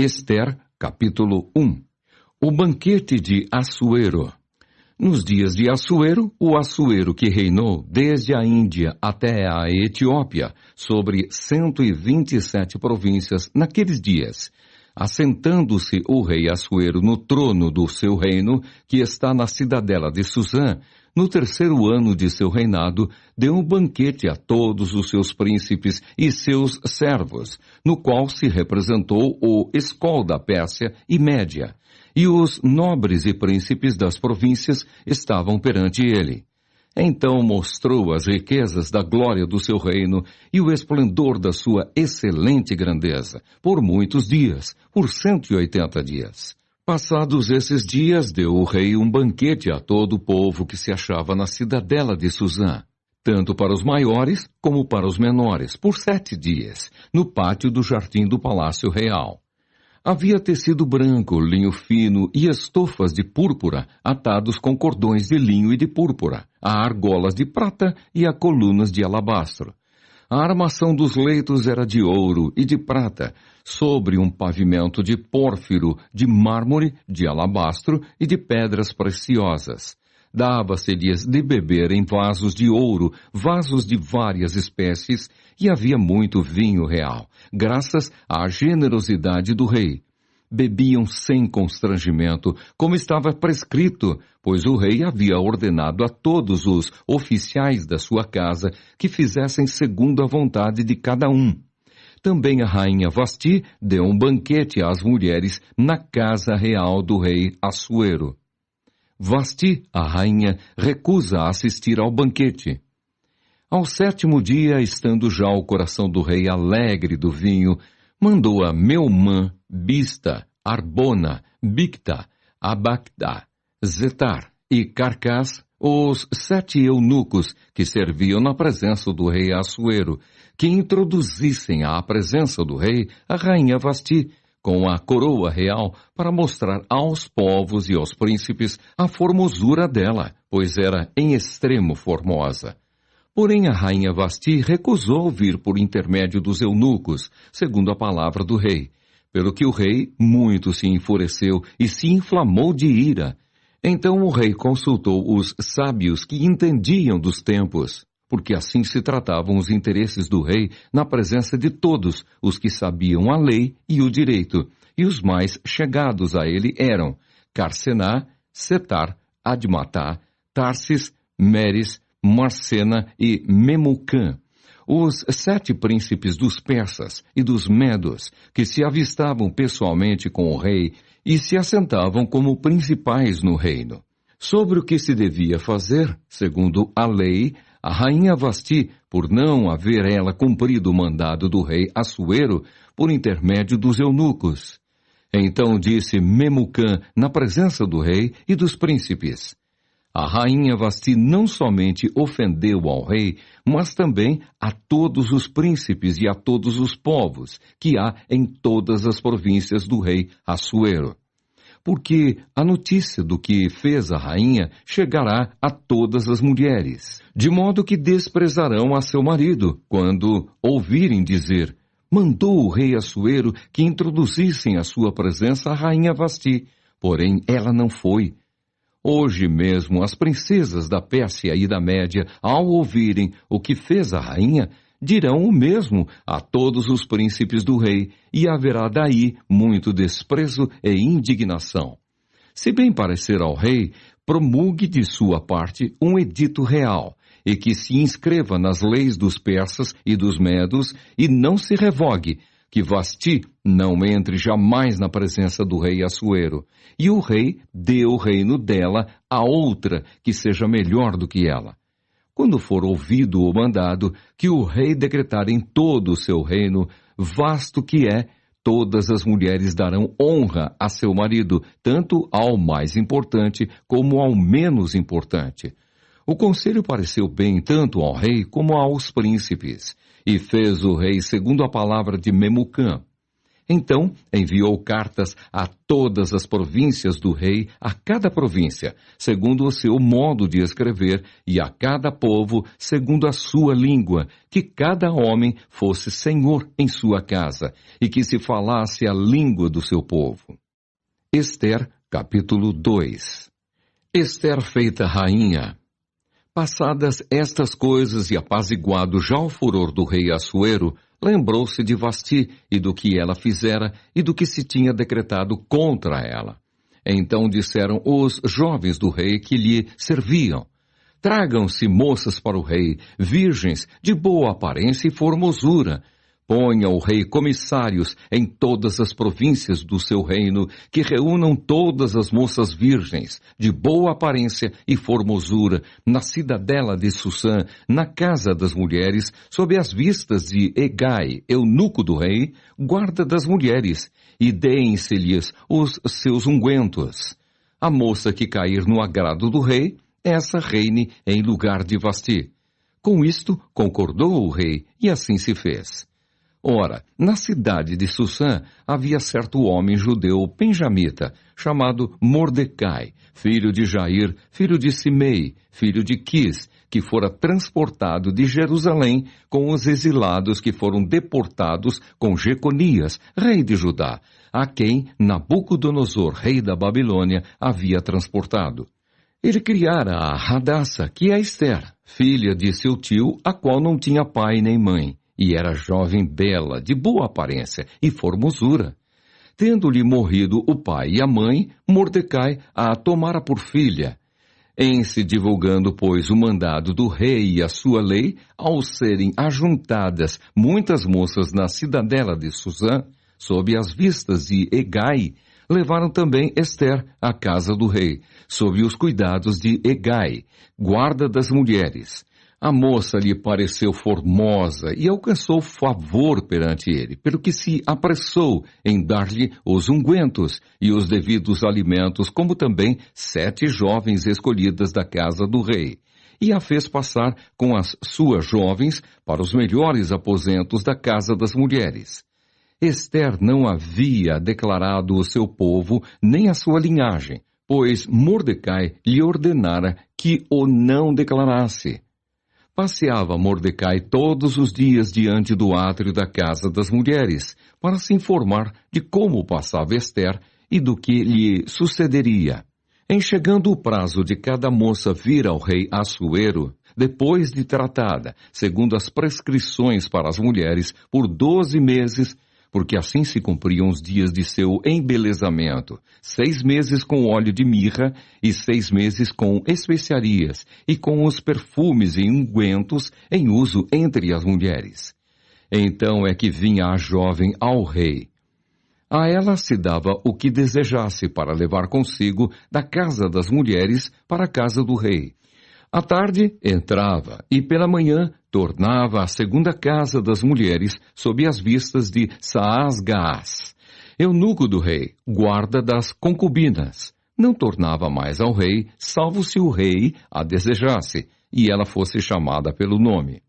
Ester, capítulo 1. O banquete de Assuero. Nos dias de Assuero, o Assuero que reinou desde a Índia até a Etiópia, sobre 127 províncias naqueles dias, assentando-se o rei Assuero no trono do seu reino, que está na cidadela de Susã, no terceiro ano de seu reinado, deu um banquete a todos os seus príncipes e seus servos, no qual se representou o escol da Pérsia e Média, e os nobres e príncipes das províncias estavam perante ele. Então mostrou as riquezas da glória do seu reino e o esplendor da sua excelente grandeza, por muitos dias, por 180 dias. Passados esses dias, deu o rei um banquete a todo o povo que se achava na cidadela de Susã, tanto para os maiores como para os menores, por 7 dias, no pátio do jardim do palácio real. Havia tecido branco, linho fino e estofas de púrpura, atados com cordões de linho e de púrpura, a argolas de prata e a colunas de alabastro. A armação dos leitos era de ouro e de prata, sobre um pavimento de pórfiro, de mármore, de alabastro e de pedras preciosas. Dava-se-lhes de beber em vasos de ouro, vasos de várias espécies, e havia muito vinho real, graças à generosidade do rei. Bebiam sem constrangimento, como estava prescrito, pois o rei havia ordenado a todos os oficiais da sua casa que fizessem segundo a vontade de cada um. Também a rainha Vasti deu um banquete às mulheres na casa real do rei Assuero. Vasti, a rainha, recusa assistir ao banquete. Ao 7º dia, estando já o coração do rei alegre do vinho, mandou a Meumã, Bista, Arbona, Bicta, Abacta, Zetar e Carcás, os 7 eunucos que serviam na presença do rei Assuero, que introduzissem à presença do rei a rainha Vasti, com a coroa real, para mostrar aos povos e aos príncipes a formosura dela, pois era em extremo formosa. Porém a rainha Vasti recusou vir por intermédio dos eunucos, segundo a palavra do rei, pelo que o rei muito se enfureceu e se inflamou de ira. Então o rei consultou os sábios que entendiam dos tempos, porque assim se tratavam os interesses do rei na presença de todos os que sabiam a lei e o direito, e os mais chegados a ele eram Carcená, Setar, Admatá, Tarsis, Meres, Marcena e Memucã, os 7 príncipes dos persas e dos medos, que se avistavam pessoalmente com o rei e se assentavam como principais no reino. Sobre o que se devia fazer, segundo a lei, a rainha Vasti, por não haver ela cumprido o mandado do rei Assuero, por intermédio dos eunucos. Então disse Memucã na presença do rei e dos príncipes: a rainha Vasti não somente ofendeu ao rei, mas também a todos os príncipes e a todos os povos que há em todas as províncias do rei Assuero. Porque a notícia do que fez a rainha chegará a todas as mulheres, de modo que desprezarão a seu marido, quando ouvirem dizer: mandou o rei Assuero que introduzissem à sua presença a rainha Vasti, porém ela não foi. Hoje mesmo as princesas da Pérsia e da Média, ao ouvirem o que fez a rainha, dirão o mesmo a todos os príncipes do rei, e haverá daí muito desprezo e indignação. Se bem parecer ao rei, promulgue de sua parte um edito real, e que se inscreva nas leis dos persas e dos medos, e não se revogue, que Vasti não entre jamais na presença do rei Assuero, e o rei dê o reino dela a outra que seja melhor do que ela. Quando for ouvido o mandado, que o rei decretar em todo o seu reino, vasto que é, todas as mulheres darão honra a seu marido, tanto ao mais importante como ao menos importante. O conselho pareceu bem tanto ao rei como aos príncipes, e fez o rei segundo a palavra de Memucã. Então enviou cartas a todas as províncias do rei, a cada província, segundo o seu modo de escrever, e a cada povo, segundo a sua língua, que cada homem fosse senhor em sua casa, e que se falasse a língua do seu povo. Ester, capítulo 2. Ester feita rainha. Passadas estas coisas e apaziguado já o furor do rei Assuero, lembrou-se de Vasti e do que ela fizera e do que se tinha decretado contra ela. Então disseram os jovens do rei que lhe serviam: tragam-se moças para o rei, virgens, de boa aparência e formosura. Ponha o rei comissários em todas as províncias do seu reino, que reúnam todas as moças virgens, de boa aparência e formosura, na cidadela de Susã, na casa das mulheres, sob as vistas de Hegai, eunuco do rei, guarda das mulheres, e deem-se-lhes os seus ungüentos. A moça que cair no agrado do rei, essa reine em lugar de Vasti. Com isto concordou o rei, e assim se fez. Ora, na cidade de Susã havia certo homem judeu benjamita, chamado Mordecai, filho de Jair, filho de Simei, filho de Quis, que fora transportado de Jerusalém com os exilados que foram deportados com Jeconias, rei de Judá, a quem Nabucodonosor, rei da Babilônia, havia transportado. Ele criara a Hadassa, que é Ester, filha de seu tio, a qual não tinha pai nem mãe, e era jovem bela, de boa aparência e formosura. Tendo-lhe morrido o pai e a mãe, Mordecai a tomara por filha. Em se divulgando, pois, o mandado do rei e a sua lei, ao serem ajuntadas muitas moças na cidadela de Susã, sob as vistas de Hegai, levaram também Ester à casa do rei, sob os cuidados de Hegai, guarda das mulheres. A moça lhe pareceu formosa e alcançou favor perante ele, pelo que se apressou em dar-lhe os ungüentos e os devidos alimentos, como também 7 jovens escolhidas da casa do rei, e a fez passar com as suas jovens para os melhores aposentos da casa das mulheres. Ester não havia declarado o seu povo nem a sua linhagem, pois Mordecai lhe ordenara que o não declarasse. Passeava Mordecai todos os dias diante do átrio da casa das mulheres, para se informar de como passava Ester e do que lhe sucederia. Em chegando o prazo de cada moça vir ao rei Assuero, depois de tratada, segundo as prescrições para as mulheres, por 12 meses, porque assim se cumpriam os dias de seu embelezamento, 6 meses com óleo de mirra e 6 meses com especiarias e com os perfumes e ungüentos em uso entre as mulheres. Então é que vinha a jovem ao rei. A ela se dava o que desejasse para levar consigo da casa das mulheres para a casa do rei. À tarde entrava e pela manhã tornava à segunda casa das mulheres sob as vistas de Saasgaás, eunuco do rei, guarda das concubinas. Não tornava mais ao rei, salvo se o rei a desejasse, e ela fosse chamada pelo nome.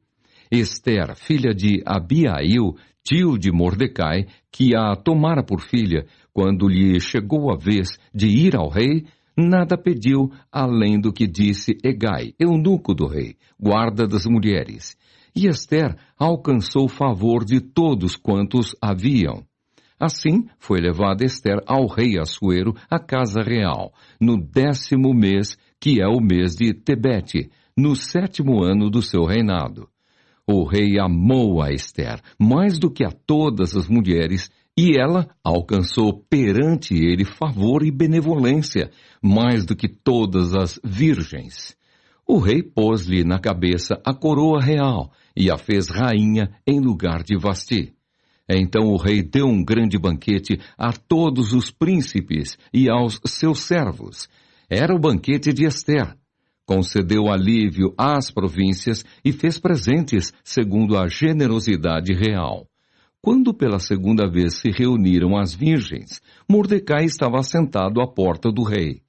Ester, filha de Abiail, tio de Mordecai, que a tomara por filha, quando lhe chegou a vez de ir ao rei, nada pediu além do que disse Hegai, eunuco do rei, guarda das mulheres. E Ester alcançou o favor de todos quantos haviam. Assim foi levada Ester ao rei Assuero à casa real, no 10º mês, que é o mês de Tebete, no 7º ano do seu reinado. O rei amou a Ester mais do que a todas as mulheres, e ela alcançou perante ele favor e benevolência, mais do que todas as virgens. O rei pôs-lhe na cabeça a coroa real e a fez rainha em lugar de Vasti. Então o rei deu um grande banquete a todos os príncipes e aos seus servos. Era o banquete de Ester. Concedeu alívio às províncias e fez presentes segundo a generosidade real. Quando pela segunda vez se reuniram as virgens, Mordecai estava assentado à porta do rei.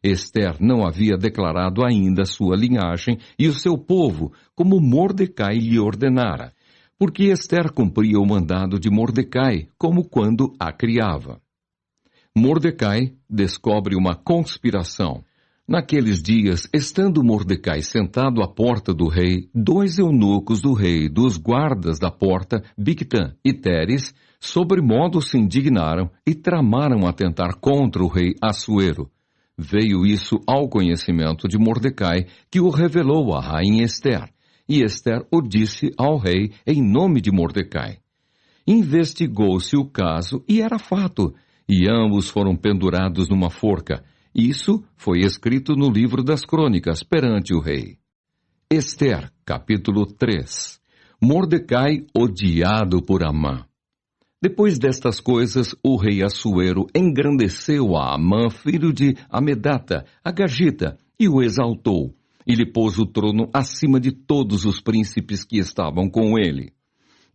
Ester não havia declarado ainda sua linhagem e o seu povo, como Mordecai lhe ordenara. porque Ester cumpria o mandado de Mordecai, como quando a criava. Mordecai descobre uma conspiração. Naqueles dias, estando Mordecai sentado à porta do rei, 2 eunucos do rei, dos guardas da porta, Bigtã e Teres, sobremodo se indignaram e tramaram atentar contra o rei Assuero. Veio isso ao conhecimento de Mordecai, que o revelou à rainha Ester, e Ester o disse ao rei em nome de Mordecai. Investigou-se o caso e era fato, e ambos foram pendurados numa forca. Isso foi escrito no livro das crônicas perante o rei. Ester, capítulo 3. Mordecai odiado por Amã. Depois destas coisas, o rei Assuero engrandeceu a Amã, filho de Amedata, a Gagita, e o exaltou, e lhe pôs o trono acima de todos os príncipes que estavam com ele.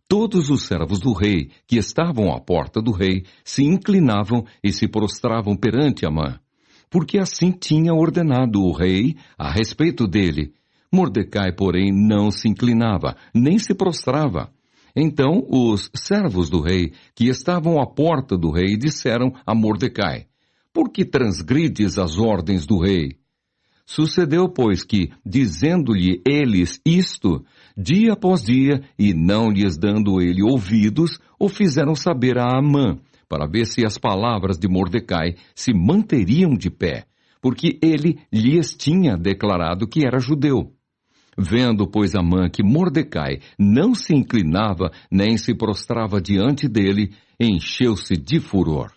Todos os servos do rei, que estavam à porta do rei, se inclinavam e se prostravam perante Amã, porque assim tinha ordenado o rei a respeito dele. Mordecai, porém, não se inclinava, nem se prostrava. Então os servos do rei, que estavam à porta do rei, disseram a Mordecai: Por que transgrides as ordens do rei? Sucedeu, pois, que, dizendo-lhe eles isto, dia após dia, e não lhes dando ele ouvidos, o fizeram saber a Amã, para ver se as palavras de Mordecai se manteriam de pé, porque ele lhes tinha declarado que era judeu. Vendo, pois, Amã que Mordecai não se inclinava nem se prostrava diante dele, encheu-se de furor.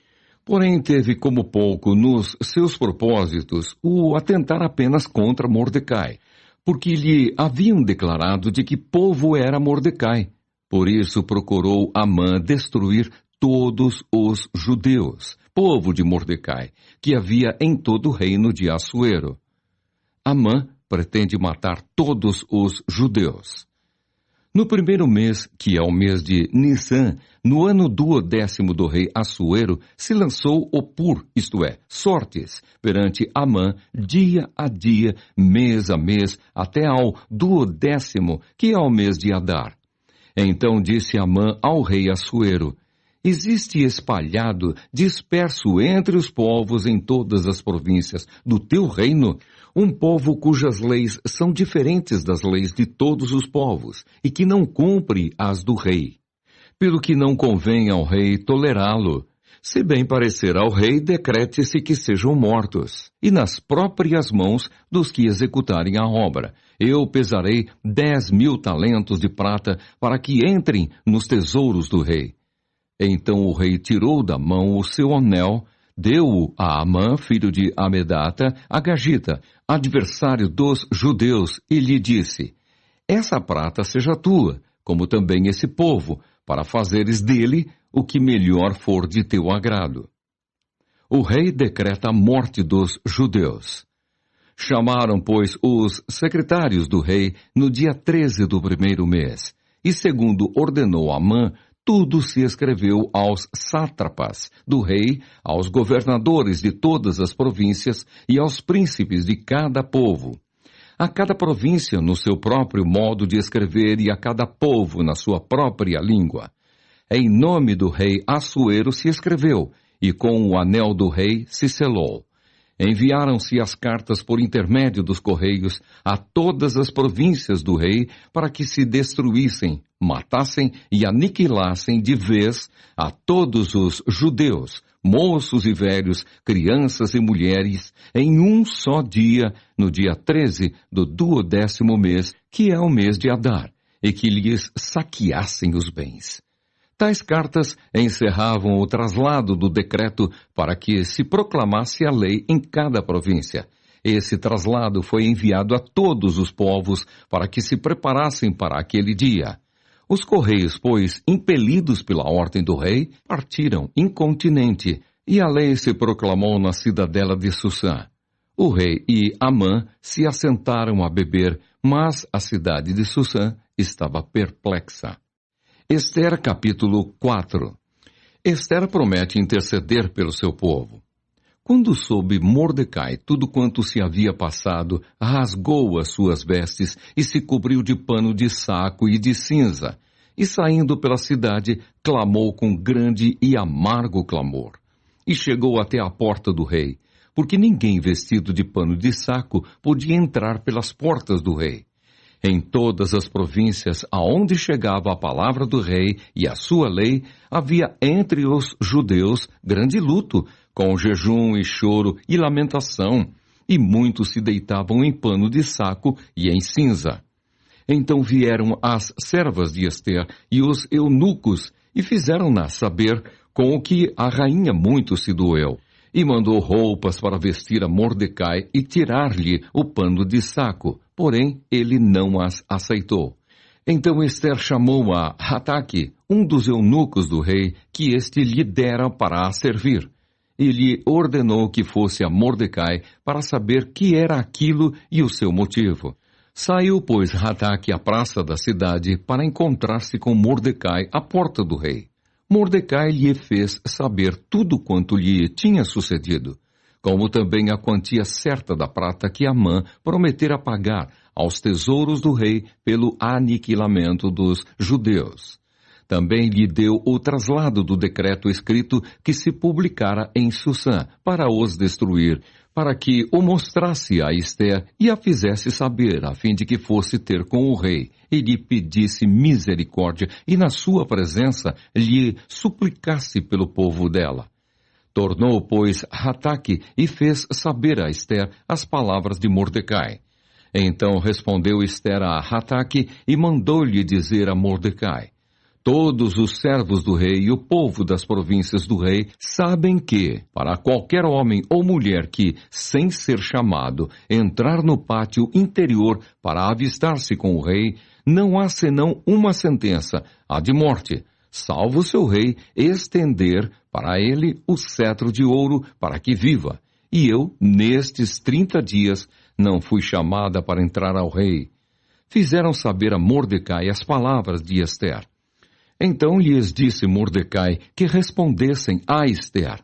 Porém, teve como pouco nos seus propósitos o atentar apenas contra Mordecai, porque lhe haviam declarado de que povo era Mordecai. Por isso procurou Amã destruir todos os judeus, povo de Mordecai, que havia em todo o reino de Assuero. Amã pretende matar todos os judeus. No primeiro mês, que é o mês de Nissan, no ano 12º do rei Assuero, se lançou o Pur, isto é, sortes, perante Amã, dia a dia, mês a mês, até ao 12º, que é o mês de Adar. Então disse Amã ao rei Assuero: Existe espalhado, disperso entre os povos em todas as províncias do teu reino, um povo cujas leis são diferentes das leis de todos os povos, e que não cumpre as do rei. Pelo que não convém ao rei tolerá-lo. Se bem parecer ao rei, decrete-se que sejam mortos, e nas próprias mãos dos que executarem a obra. Eu pesarei 10.000 talentos de prata para que entrem nos tesouros do rei. Então o rei tirou da mão o seu anel, deu-o a Amã, filho de Amedata, a Gagita, adversário dos judeus, e lhe disse: Essa prata seja tua, como também esse povo, para fazeres dele o que melhor for de teu agrado. O rei decreta a morte dos judeus. Chamaram, pois, os secretários do rei no dia 13 do primeiro mês, e segundo ordenou Amã, tudo se escreveu aos sátrapas do rei, aos governadores de todas as províncias e aos príncipes de cada povo. A cada província no seu próprio modo de escrever e a cada povo na sua própria língua. Em nome do rei Assuero se escreveu, e com o anel do rei se selou. Enviaram-se as cartas por intermédio dos correios a todas as províncias do rei para que se destruíssem, matassem e aniquilassem de vez a todos os judeus, moços e velhos, crianças e mulheres, em um só dia, no dia 13 do 12º mês, que é o mês de Adar, e que lhes saqueassem os bens. Tais cartas encerravam o traslado do decreto para que se proclamasse a lei em cada província. Esse traslado foi enviado a todos os povos para que se preparassem para aquele dia. Os correios, pois, impelidos pela ordem do rei, partiram incontinenti, e a lei se proclamou na cidadela de Susã. O rei e Amã se assentaram a beber, mas a cidade de Susã estava perplexa. Ester, capítulo 4. Ester promete interceder pelo seu povo. Quando soube Mordecai tudo quanto se havia passado, rasgou as suas vestes e se cobriu de pano de saco e de cinza. e saindo pela cidade, clamou com grande e amargo clamor. E chegou até a porta do rei, porque ninguém vestido de pano de saco podia entrar pelas portas do rei. Em todas as províncias aonde chegava a palavra do rei e a sua lei, havia entre os judeus grande luto, com jejum e choro e lamentação, e muitos se deitavam em pano de saco e em cinza. Então vieram as servas de Ester e os eunucos, e fizeram-na saber com o que a rainha muito se doeu, e mandou roupas para vestir a Mordecai e tirar-lhe o pano de saco, porém ele não as aceitou. Então Ester chamou a Hataque, um dos eunucos do rei, que este lhe dera para a servir, e lhe ordenou que fosse a Mordecai para saber que era aquilo e o seu motivo. Saiu, pois, Hataque à praça da cidade para encontrar-se com Mordecai à porta do rei. Mordecai lhe fez saber tudo quanto lhe tinha sucedido, como também a quantia certa da prata que Amã prometera pagar aos tesouros do rei pelo aniquilamento dos judeus. Também lhe deu o traslado do decreto escrito que se publicara em Susã para os destruir, para que o mostrasse a Ester e a fizesse saber, a fim de que fosse ter com o rei, e lhe pedisse misericórdia, e na sua presença lhe suplicasse pelo povo dela. Tornou, pois, Hataque e fez saber a Ester as palavras de Mordecai. Então respondeu Ester a Hataque e mandou-lhe dizer a Mordecai: todos os servos do rei e o povo das províncias do rei sabem que, para qualquer homem ou mulher que, sem ser chamado, entrar no pátio interior para avistar-se com o rei, não há senão uma sentença, a de morte, salvo seu rei estender para ele o cetro de ouro para que viva. E eu, nestes 30 dias, não fui chamada para entrar ao rei. Fizeram saber a Mordecai as palavras de Ester. Então lhes disse Mordecai que respondessem a Ester: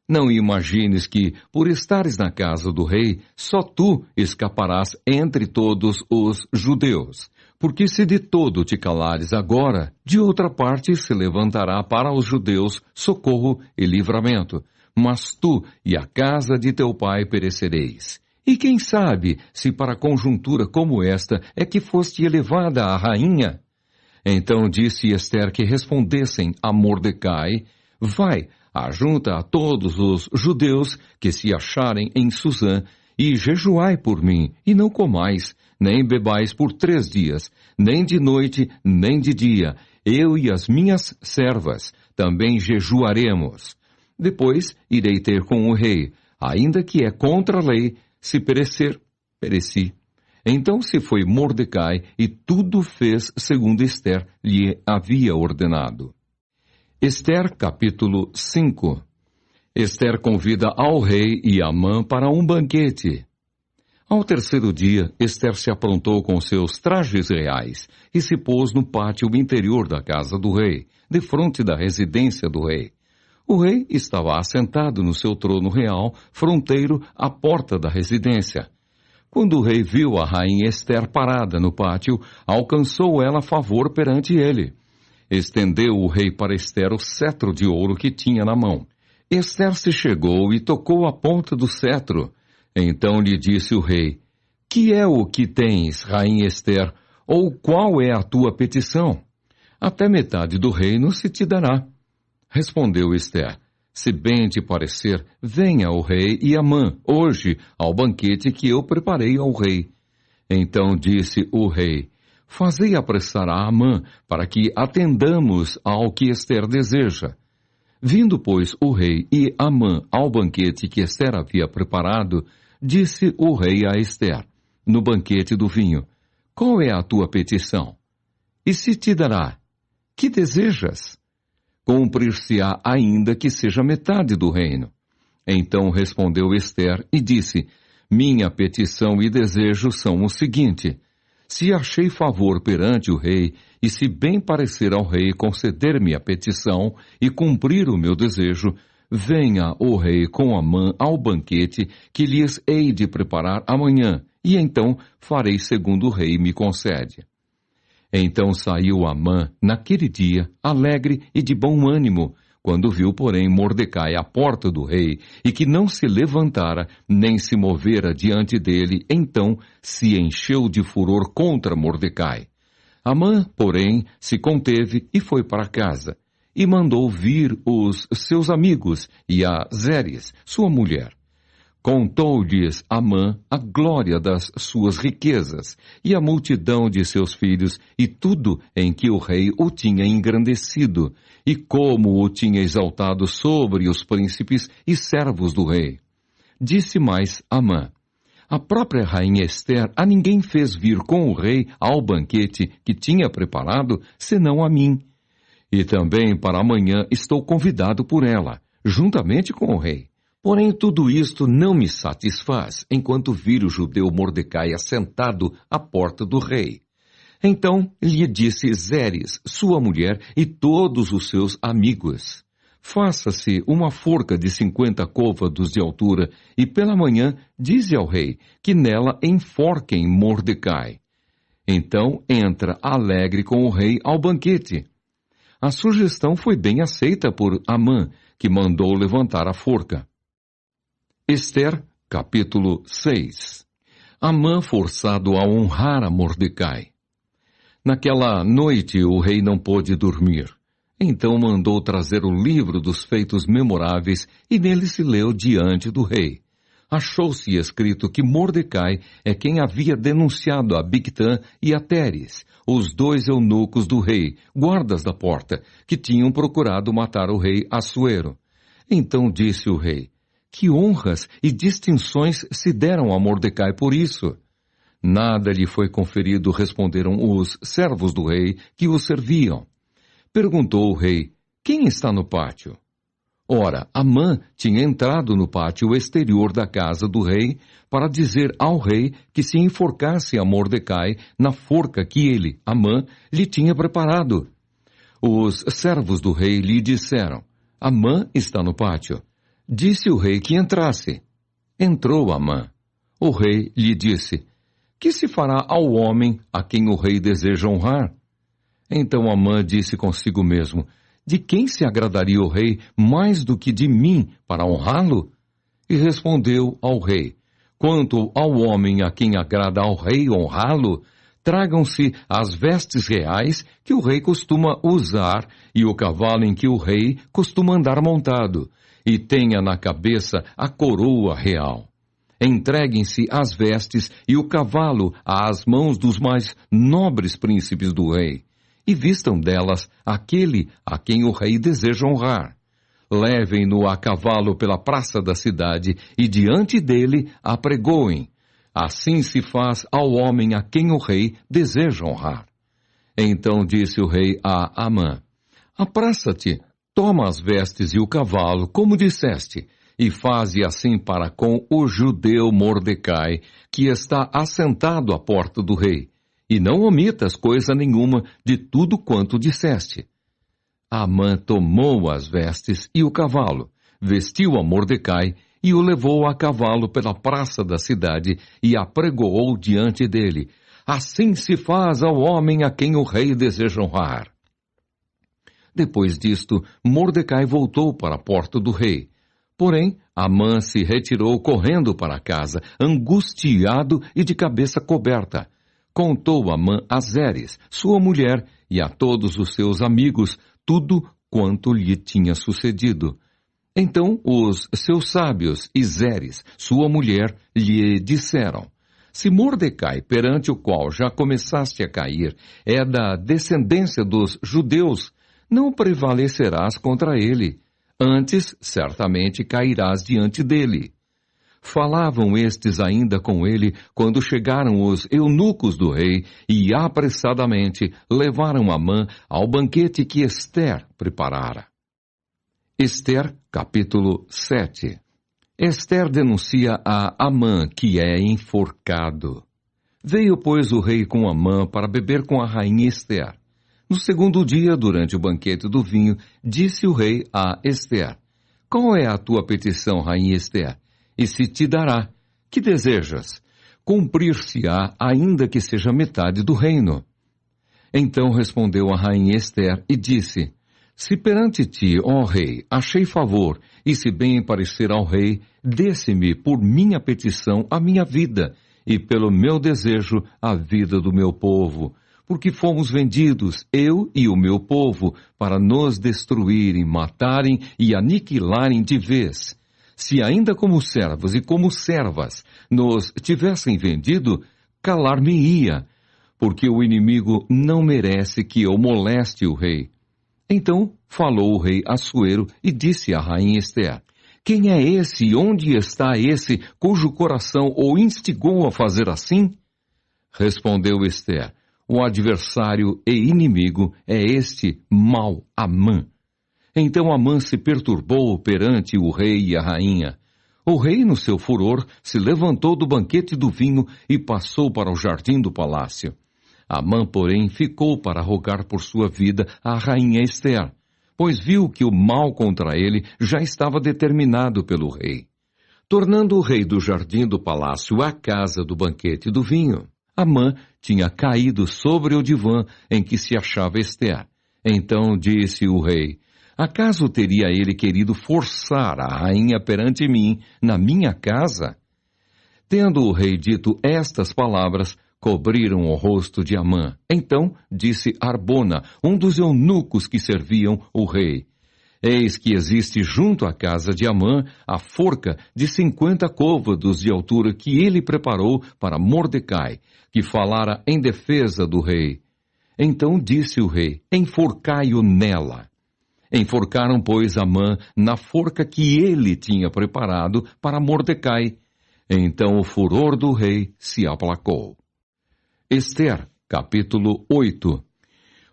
não imagines que, por estares na casa do rei, só tu escaparás entre todos os judeus. Porque se de todo te calares agora, de outra parte se levantará para os judeus socorro e livramento. Mas tu e a casa de teu pai perecereis. E quem sabe se para conjuntura como esta é que foste elevada a rainha? Então disse Ester que respondessem a Mordecai: vai, ajunta a todos os judeus que se acharem em Susã, e jejuai por mim, e não comais, nem bebais por 3 dias, nem de noite, nem de dia. Eu e as minhas servas também jejuaremos. Depois irei ter com o rei, ainda que é contra a lei, se perecer, pereci. Então se foi Mordecai e tudo fez segundo Ester lhe havia ordenado. Ester capítulo 5. Ester convida ao rei e Amã para um banquete. Ao 3º dia, Ester se aprontou com seus trajes reais e se pôs no pátio interior da casa do rei, defronte da residência do rei. O rei estava assentado no seu trono real, fronteiro à porta da residência. Quando o rei viu a rainha Ester parada no pátio, alcançou ela favor perante ele. Estendeu o rei para Ester o cetro de ouro que tinha na mão. Ester se chegou e tocou a ponta do cetro. Então lhe disse o rei: que é o que tens, rainha Ester, ou qual é a tua petição? Até metade do reino se te dará. Respondeu Ester: se bem te parecer, venha o rei e Amã, hoje, ao banquete que eu preparei ao rei. Então disse o rei: fazei apressar a Amã, para que atendamos ao que Ester deseja. Vindo, pois, o rei e Amã ao banquete que Ester havia preparado, disse o rei a Ester, no banquete do vinho: qual é a tua petição? E se te dará? Que desejas? Cumprir-se-á ainda que seja metade do reino. Então respondeu Ester e disse: minha petição e desejo são o seguinte: se achei favor perante o rei, e se bem parecer ao rei conceder-me a petição e cumprir o meu desejo, venha o rei com Amã ao banquete que lhes hei de preparar amanhã, e então farei segundo o rei me concede. Então saiu Amã, naquele dia, alegre e de bom ânimo, quando viu, porém, Mordecai à porta do rei, e que não se levantara, nem se movera diante dele, então se encheu de furor contra Mordecai. Amã, porém, se conteve e foi para casa, e mandou vir os seus amigos e a Zeres, sua mulher. Contou-lhes Amã a glória das suas riquezas e a multidão de seus filhos e tudo em que o rei o tinha engrandecido e como o tinha exaltado sobre os príncipes e servos do rei. Disse mais Amã: a própria rainha Ester a ninguém fez vir com o rei ao banquete que tinha preparado, senão a mim. E também para amanhã estou convidado por ela, juntamente com o rei. Porém, tudo isto não me satisfaz, enquanto vir o judeu Mordecai assentado à porta do rei. Então lhe disse Zeres, sua mulher, e todos os seus amigos: faça-se uma forca de 50 côvados de altura, e pela manhã dize ao rei que nela enforquem Mordecai. Então entra alegre com o rei ao banquete. A sugestão foi bem aceita por Amã, que mandou levantar a forca. Ester, capítulo 6. Amã forçado a honrar a Mordecai. Naquela noite o rei não pôde dormir. Então mandou trazer o livro dos feitos memoráveis e nele se leu diante do rei. Achou-se escrito que Mordecai é quem havia denunciado a Bigtã e a Teres, os dois eunucos do rei, guardas da porta, que tinham procurado matar o rei Assuero. Então disse o rei: que honras e distinções se deram a Mordecai por isso? Nada lhe foi conferido, responderam os servos do rei que o serviam. Perguntou o rei: quem está no pátio? Ora, Amã tinha entrado no pátio exterior da casa do rei para dizer ao rei que se enforcasse a Mordecai na forca que ele, Amã, lhe tinha preparado. Os servos do rei lhe disseram: Amã está no pátio. Disse o rei que entrasse. Entrou Amã. O rei lhe disse: que se fará ao homem a quem o rei deseja honrar? Então Amã disse consigo mesmo: de quem se agradaria o rei mais do que de mim para honrá-lo? E respondeu ao rei: quanto ao homem a quem agrada ao rei honrá-lo, tragam-se as vestes reais que o rei costuma usar e o cavalo em que o rei costuma andar montado, e tenha na cabeça a coroa real. Entreguem-se as vestes e o cavalo às mãos dos mais nobres príncipes do rei, e vistam delas aquele a quem o rei deseja honrar. Levem-no a cavalo pela praça da cidade e diante dele apregoem. Assim se faz ao homem a quem o rei deseja honrar. Então disse o rei a Amã: apressa-te, toma as vestes e o cavalo, como disseste, e faze assim para com o judeu Mordecai, que está assentado à porta do rei, e não omitas coisa nenhuma de tudo quanto disseste. Amã tomou as vestes e o cavalo, vestiu a Mordecai e o levou a cavalo pela praça da cidade e apregoou diante dele. Assim se faz ao homem a quem o rei deseja honrar. Depois disto, Mordecai voltou para a porta do rei. Porém, Amã se retirou correndo para casa, angustiado e de cabeça coberta. Contou Amã a Zeres, sua mulher, e a todos os seus amigos, tudo quanto lhe tinha sucedido. Então os seus sábios e Zeres, sua mulher, lhe disseram: se Mordecai, perante o qual já começaste a cair, é da descendência dos judeus, não prevalecerás contra ele. Antes, certamente, cairás diante dele. Falavam estes ainda com ele quando chegaram os eunucos do rei e apressadamente levaram Amã ao banquete que Ester preparara. Ester, capítulo 7. Ester denuncia a Amã que é enforcado. Veio, pois, o rei com Amã para beber com a rainha Ester. No segundo dia, durante o banquete do vinho, disse o rei a Ester: qual é a tua petição, rainha Ester? E se te dará. Que desejas? Cumprir-se-á, ainda que seja metade do reino. Então respondeu a rainha Ester e disse: Se perante ti, ó rei, achei favor, e se bem parecer ao rei, desse-me por minha petição a minha vida, e pelo meu desejo a vida do meu povo, porque fomos vendidos, eu e o meu povo, para nos destruírem, matarem e aniquilarem de vez. Se ainda como servos e como servas nos tivessem vendido, calar-me-ia, porque o inimigo não merece que eu moleste o rei. Então falou o rei Assuero e disse à rainha Ester: Quem é esse e onde está esse cujo coração o instigou a fazer assim? Respondeu Ester: O adversário e inimigo é este mau Amã. Então Amã se perturbou perante o rei e a rainha. O rei, no seu furor, se levantou do banquete do vinho e passou para o jardim do palácio. Amã, porém, ficou para rogar por sua vida à rainha Ester, pois viu que o mal contra ele já estava determinado pelo rei. Tornando o rei do jardim do palácio à casa do banquete do vinho, Amã tinha caído sobre o divã em que se achava Ester. Então disse o rei: Acaso teria ele querido forçar a rainha perante mim, na minha casa? Tendo o rei dito estas palavras, cobriram o rosto de Amã. Então disse Arbona, um dos eunucos que serviam o rei: Eis que existe junto à casa de Amã a forca de 50 côvados de altura que ele preparou para Mordecai, que falara em defesa do rei. Então disse o rei: Enforcai-o nela. Enforcaram, pois, Amã na forca que ele tinha preparado para Mordecai. Então o furor do rei se aplacou. Ester, capítulo 8.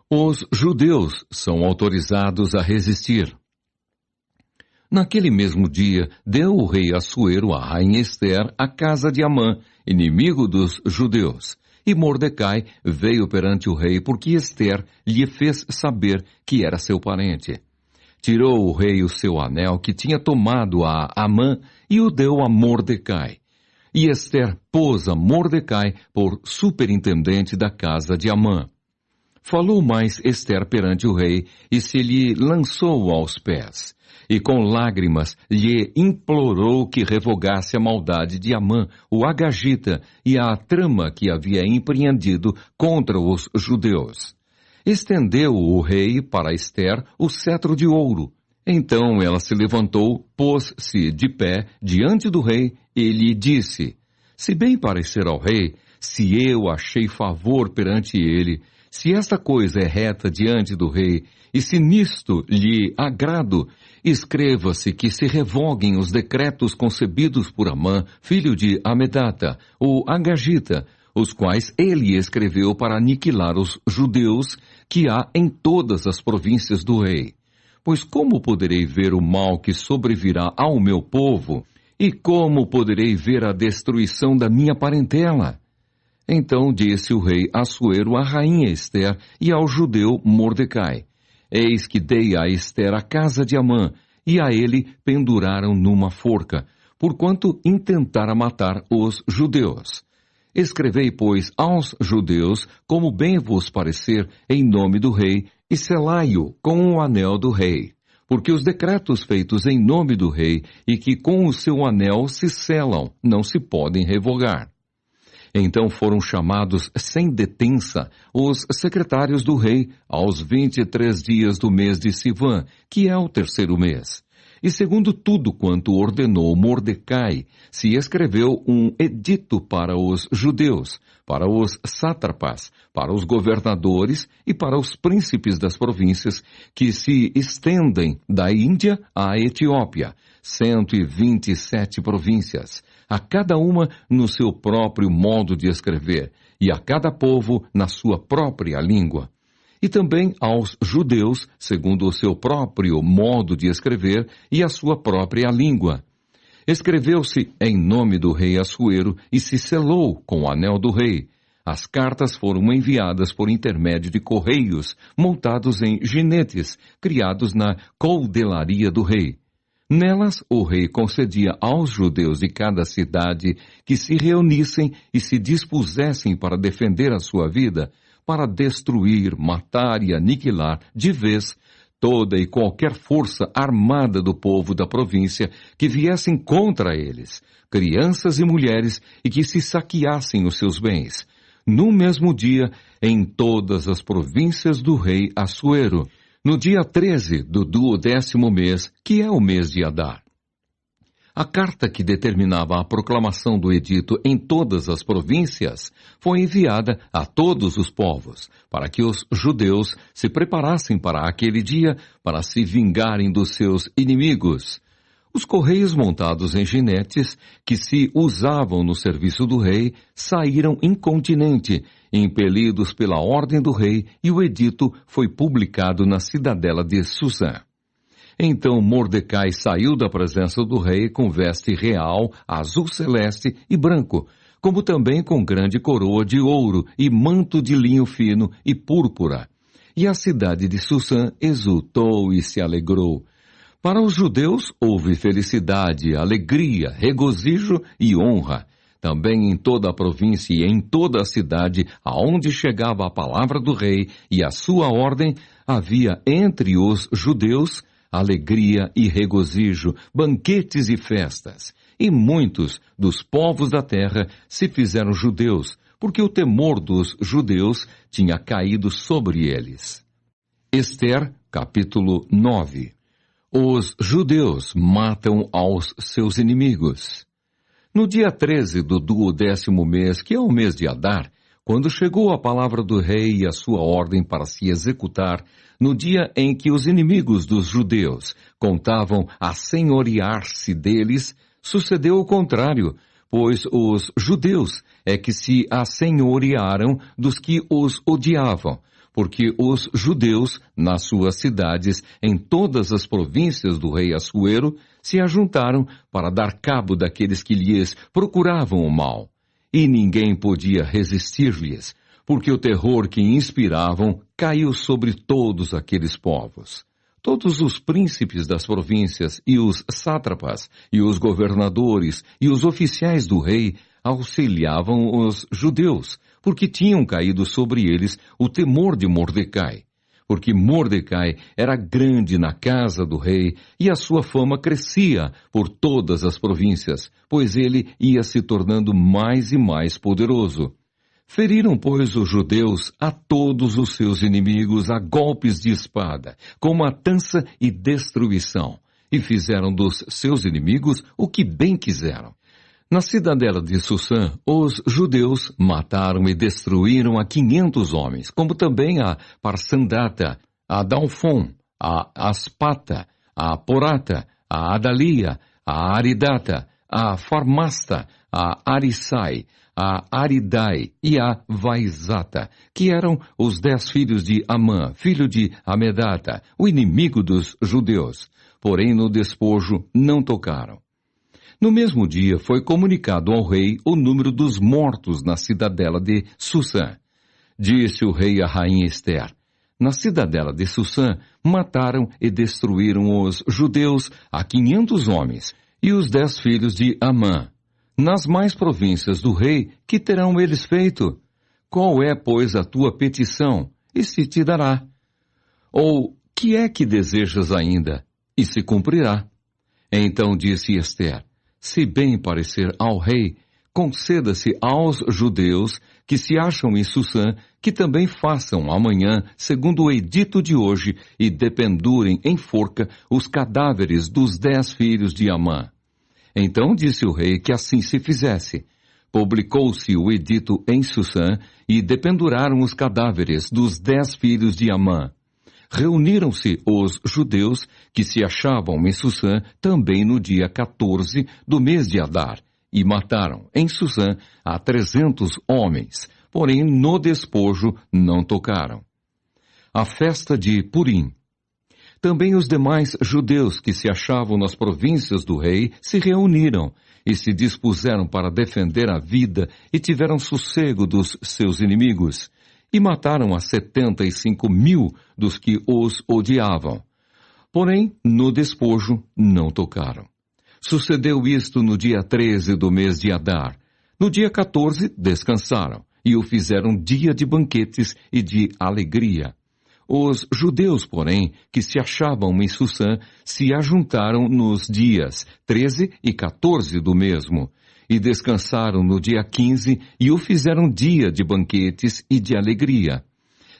Os judeus são autorizados a resistir. Naquele mesmo dia, deu o rei Assuero à rainha Ester a casa de Amã, inimigo dos judeus. E Mordecai veio perante o rei porque Ester lhe fez saber que era seu parente. Tirou o rei o seu anel que tinha tomado a Amã e o deu a Mordecai. E Ester pôs a Mordecai por superintendente da casa de Amã. Falou mais Ester perante o rei e se lhe lançou aos pés. E com lágrimas lhe implorou que revogasse a maldade de Amã, o agagita, e a trama que havia empreendido contra os judeus. Estendeu o rei para Ester o cetro de ouro. Então ela se levantou, pôs-se de pé diante do rei e lhe disse: Se bem parecer ao rei, se eu achei favor perante ele, se esta coisa é reta diante do rei, e se nisto lhe agrado, escreva-se que se revoguem os decretos concebidos por Amã, filho de Amedata, o agagita, os quais ele escreveu para aniquilar os judeus que há em todas as províncias do rei. Pois como poderei ver o mal que sobrevirá ao meu povo, e como poderei ver a destruição da minha parentela? Então disse o rei Assuero à rainha Ester e ao judeu Mordecai: Eis que dei a Ester a casa de Amã, e a ele penduraram numa forca, porquanto intentara matar os judeus. Escrevei, pois, aos judeus, como bem vos parecer, em nome do rei, e selai-o com o anel do rei. Porque os decretos feitos em nome do rei, e que com o seu anel se selam, não se podem revogar. Então foram chamados sem detença os secretários do rei aos 23 dias do mês de Sivan, que é o terceiro mês. E segundo tudo quanto ordenou Mordecai, se escreveu um edito para os judeus, para os sátrapas, para os governadores e para os príncipes das províncias que se estendem da Índia à Etiópia, 127 províncias, a cada uma no seu próprio modo de escrever, e a cada povo na sua própria língua. E também aos judeus, segundo o seu próprio modo de escrever e a sua própria língua. Escreveu-se em nome do rei Assuero e se selou com o anel do rei. As cartas foram enviadas por intermédio de correios montados em jinetes, criados na coldelaria do rei. Nelas, o rei concedia aos judeus de cada cidade que se reunissem e se dispusessem para defender a sua vida, para destruir, matar e aniquilar de vez toda e qualquer força armada do povo da província que viessem contra eles, crianças e mulheres, e que se saqueassem os seus bens, no mesmo dia, em todas as províncias do rei Assuero, no dia 13 do 12º mês, que é o mês de Adar. A carta que determinava a proclamação do edito em todas as províncias foi enviada a todos os povos, para que os judeus se preparassem para aquele dia para se vingarem dos seus inimigos. Os correios montados em jinetes, que se usavam no serviço do rei, saíram incontinenti, impelidos pela ordem do rei, e o edito foi publicado na cidadela de Susã. Então Mordecai saiu da presença do rei com veste real, azul celeste e branco, como também com grande coroa de ouro e manto de linho fino e púrpura. E a cidade de Susã exultou e se alegrou. Para os judeus houve felicidade, alegria, regozijo e honra. Também em toda a província e em toda a cidade, aonde chegava a palavra do rei e a sua ordem, havia entre os judeus alegria e regozijo, banquetes e festas. E muitos dos povos da terra se fizeram judeus, porque o temor dos judeus tinha caído sobre eles. Esther, capítulo 9. Os judeus matam aos seus inimigos. No dia 13 do 12º mês, que é o mês de Adar, quando chegou a palavra do rei e a sua ordem para se executar, no dia em que os inimigos dos judeus contavam assenhorear-se deles, sucedeu o contrário, pois os judeus é que se assenhorearam dos que os odiavam, porque os judeus, nas suas cidades, em todas as províncias do rei Assuero, se ajuntaram para dar cabo daqueles que lhes procuravam o mal. E ninguém podia resistir-lhes, porque o terror que inspiravam caiu sobre todos aqueles povos. Todos os príncipes das províncias, e os sátrapas, e os governadores, e os oficiais do rei auxiliavam os judeus, porque tinham caído sobre eles o temor de Mordecai. Porque Mordecai era grande na casa do rei, e a sua fama crescia por todas as províncias, pois ele ia se tornando mais e mais poderoso. Feriram, pois, os judeus a todos os seus inimigos a golpes de espada, com matança e destruição, e fizeram dos seus inimigos o que bem quiseram. Na cidadela de Susã, os judeus mataram e destruíram a 500 homens, como também a Parsandata, a Dalfon, a Aspata, a Porata, a Adalia, a Aridata, a Farmasta, a Arisai, a Aridai e a Vaizata, que eram os 10 filhos de Amã, filho de Amedata, o inimigo dos judeus. Porém, no despojo não tocaram. No mesmo dia foi comunicado ao rei o número dos mortos na cidadela de Susã. Disse o rei à rainha Esther: na cidadela de Susã mataram e destruíram os judeus a 500 homens e os 10 filhos de Amã. Nas mais províncias do rei, que terão eles feito? Qual é, pois, a tua petição? E se te dará. Ou, que é que desejas ainda? E se cumprirá. Então disse Esther: se bem parecer ao rei, conceda-se aos judeus que se acham em Susã, que também façam amanhã, segundo o edito de hoje, e dependurem em forca os cadáveres dos 10 filhos de Amã. Então disse o rei que assim se fizesse. Publicou-se o edito em Susã, e dependuraram os cadáveres dos 10 filhos de Amã. Reuniram-se os judeus que se achavam em Susã também no dia 14 do mês de Adar, e mataram em Susã a 300 homens, porém no despojo não tocaram. A festa de Purim. Também os demais judeus que se achavam nas províncias do rei se reuniram e se dispuseram para defender a vida e tiveram sossego dos seus inimigos. E mataram a 75.000 dos que os odiavam. Porém, no despojo, não tocaram. Sucedeu isto no dia 13 do mês de Adar. No dia 14, descansaram, e o fizeram dia de banquetes e de alegria. Os judeus, porém, que se achavam em Susã, se ajuntaram nos dias 13 e 14 do mesmo, e descansaram no dia 15 e o fizeram dia de banquetes e de alegria.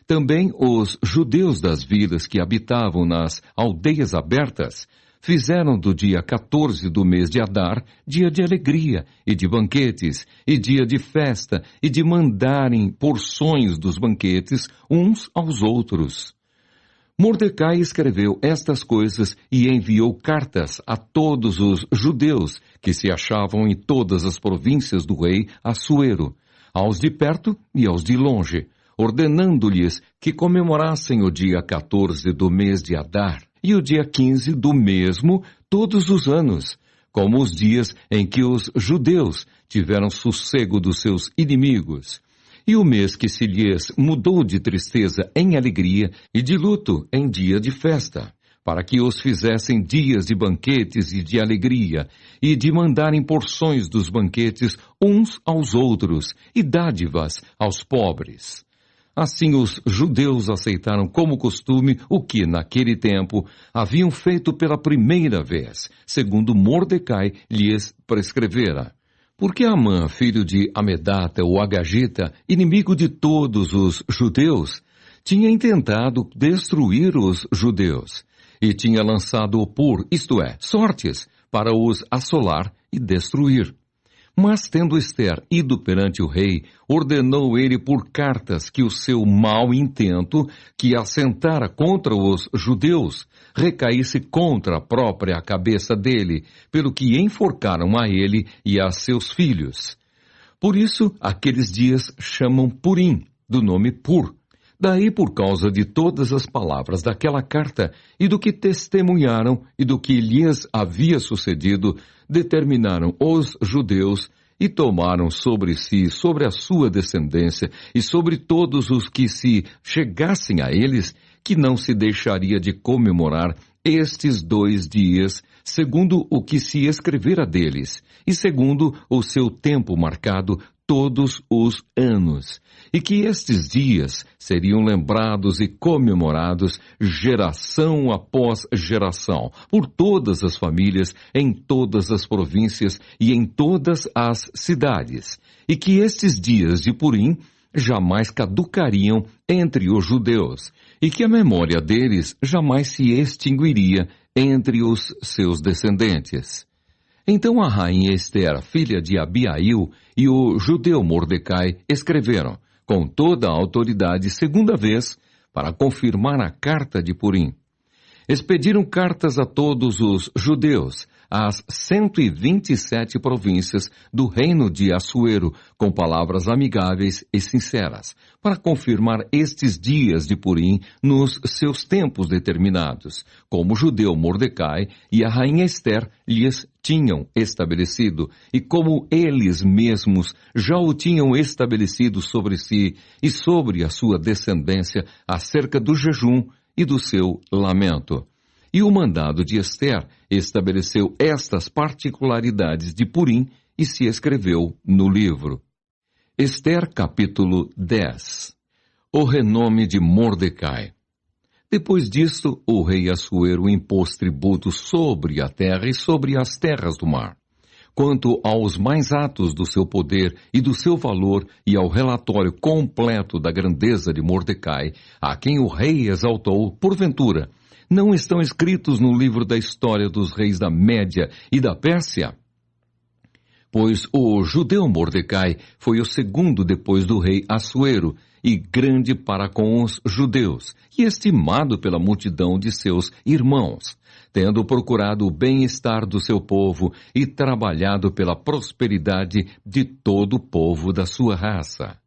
Também os judeus das vilas que habitavam nas aldeias abertas fizeram do dia 14 do mês de Adar dia de alegria e de banquetes, e dia de festa, e de mandarem porções dos banquetes uns aos outros. Mordecai escreveu estas coisas e enviou cartas a todos os judeus que se achavam em todas as províncias do rei Assuero, aos de perto e aos de longe, ordenando-lhes que comemorassem o dia 14 do mês de Adar e o dia 15 do mesmo todos os anos, como os dias em que os judeus tiveram sossego dos seus inimigos, e o mês que se lhes mudou de tristeza em alegria e de luto em dia de festa, para que os fizessem dias de banquetes e de alegria, e de mandarem porções dos banquetes uns aos outros, e dádivas aos pobres. Assim os judeus aceitaram como costume o que, naquele tempo, haviam feito pela primeira vez, segundo Mordecai lhes prescrevera. Porque Amã, filho de Amedata, o Agagita, inimigo de todos os judeus, tinha intentado destruir os judeus, e tinha lançado o pur, isto é, sortes, para os assolar e destruir. Mas, tendo Ester ido perante o rei, ordenou ele por cartas que o seu mau intento, que assentara contra os judeus, recaísse contra a própria cabeça dele, pelo que enforcaram a ele e a seus filhos. Por isso, aqueles dias chamam Purim, do nome Pur. Daí, por causa de todas as palavras daquela carta e do que testemunharam e do que lhes havia sucedido, determinaram os judeus e tomaram sobre si, sobre a sua descendência e sobre todos os que se chegassem a eles, que não se deixaria de comemorar estes 2 dias, segundo o que se escrevera deles, e segundo o seu tempo marcado, todos os anos, e que estes dias seriam lembrados e comemorados geração após geração, por todas as famílias, em todas as províncias e em todas as cidades, e que estes dias de Purim jamais caducariam entre os judeus, e que a memória deles jamais se extinguiria entre os seus descendentes. Então a rainha Ester, filha de Abiail, e o judeu Mordecai escreveram, com toda a autoridade, segunda vez, para confirmar a carta de Purim. Expediram cartas a todos os judeus, às 127 províncias do reino de Assuero, com palavras amigáveis e sinceras, para confirmar estes dias de Purim nos seus tempos determinados, como o judeu Mordecai e a rainha Ester lhes tinham estabelecido, e como eles mesmos já o tinham estabelecido sobre si e sobre a sua descendência acerca do jejum e do seu lamento. E o mandado de Ester estabeleceu estas particularidades de Purim e se escreveu no livro. Ester capítulo 10. O renome de Mordecai. Depois disto, o rei Assuero impôs tributo sobre a terra e sobre as terras do mar. Quanto aos mais atos do seu poder e do seu valor e ao relatório completo da grandeza de Mordecai, a quem o rei exaltou, porventura, não estão escritos no livro da história dos reis da Média e da Pérsia? Pois o judeu Mordecai foi o segundo depois do rei Assuero, e grande para com os judeus, e estimado pela multidão de seus irmãos, tendo procurado o bem-estar do seu povo e trabalhado pela prosperidade de todo o povo da sua raça.